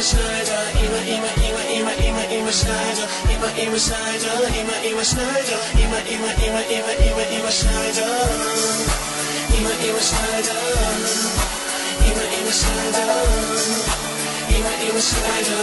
Schneider, immer Schneider, immer Schneider, immer Schneider, immer Schneider, immer Schneider, immer Schneider, immer Schneider.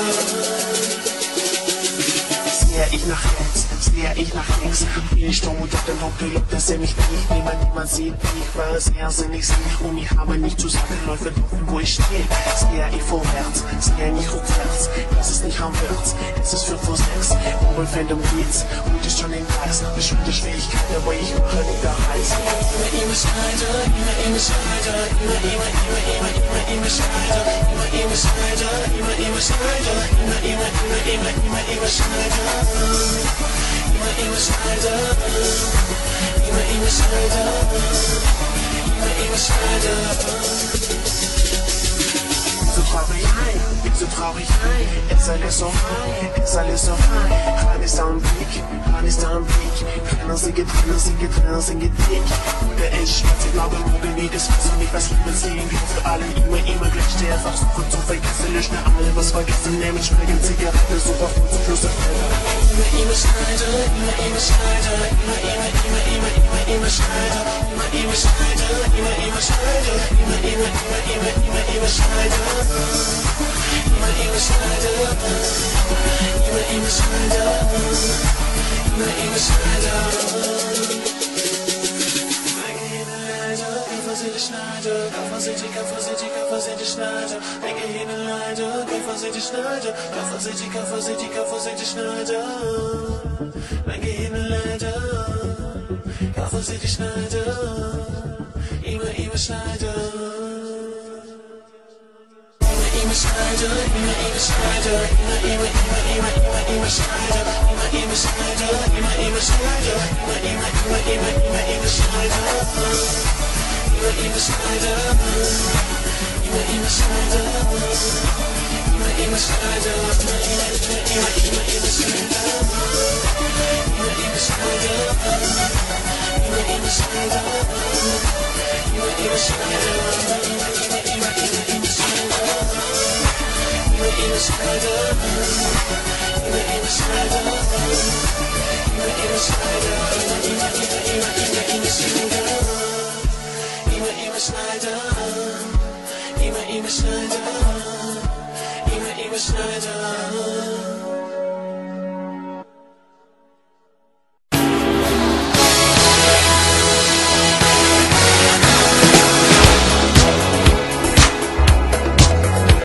Sehe ich nach rechts, sehe ich nach links, bin ich dumm und dann Hauptgelog, dass er mich nicht niemand sieht, wie ich war es irrsinnig und ich habe nicht zu sagen, läuft laufen, wo ich stehe. Sehe ich vorwärts, sehe ich rückwärts, das ist nicht rückwärts, es ist 5 vor 6, Umweltfandom geht's und ist schon im Kreis, bestimmte Schwierigkeiten, aber ich mache nicht der Heiß. Immer Schneider, immer Schneider, immer Schneider, immer Schneider, immer Schneider, immer Schneider. Immer Schneider, immer Schneider, immer Schneider. So traurig rein, es alles so rein, Ran ist am Blick, Trainer sind dick, der ist schwarz, ich glaube morgen wie das Wasser, nicht was Liebes liegen, wie für alle immer gleich, der einfach suchen zu vergessen, löschen alle was vergessen, nehmen Springen, Zigaretten, super gut zum Schluss. Immer Schneider, immer Schneider, immer Schneider, immer Schneider, immer Schneider, immer Schneider, immer Schneider, immer Schneider, immer Schneider. Schneider, Kaffeesäte Schneider, Ecke hin und leider, Kaffeesäte Schneider, Kaffeesäte Schneider, Ecke hin und leider, Kaffeesäte Schneider, immer Schneider. Immer Schneider, immer Schneider, immer Schneider, immer Schneider, immer Schneider, immer Schneider. Immer Schneider, immer Schneider, immer Schneider, immer Schneider, immer Schneider, immer Schneider, immer Schneider, immer Schneider, immer Schneider, Schneider, immer Schneider.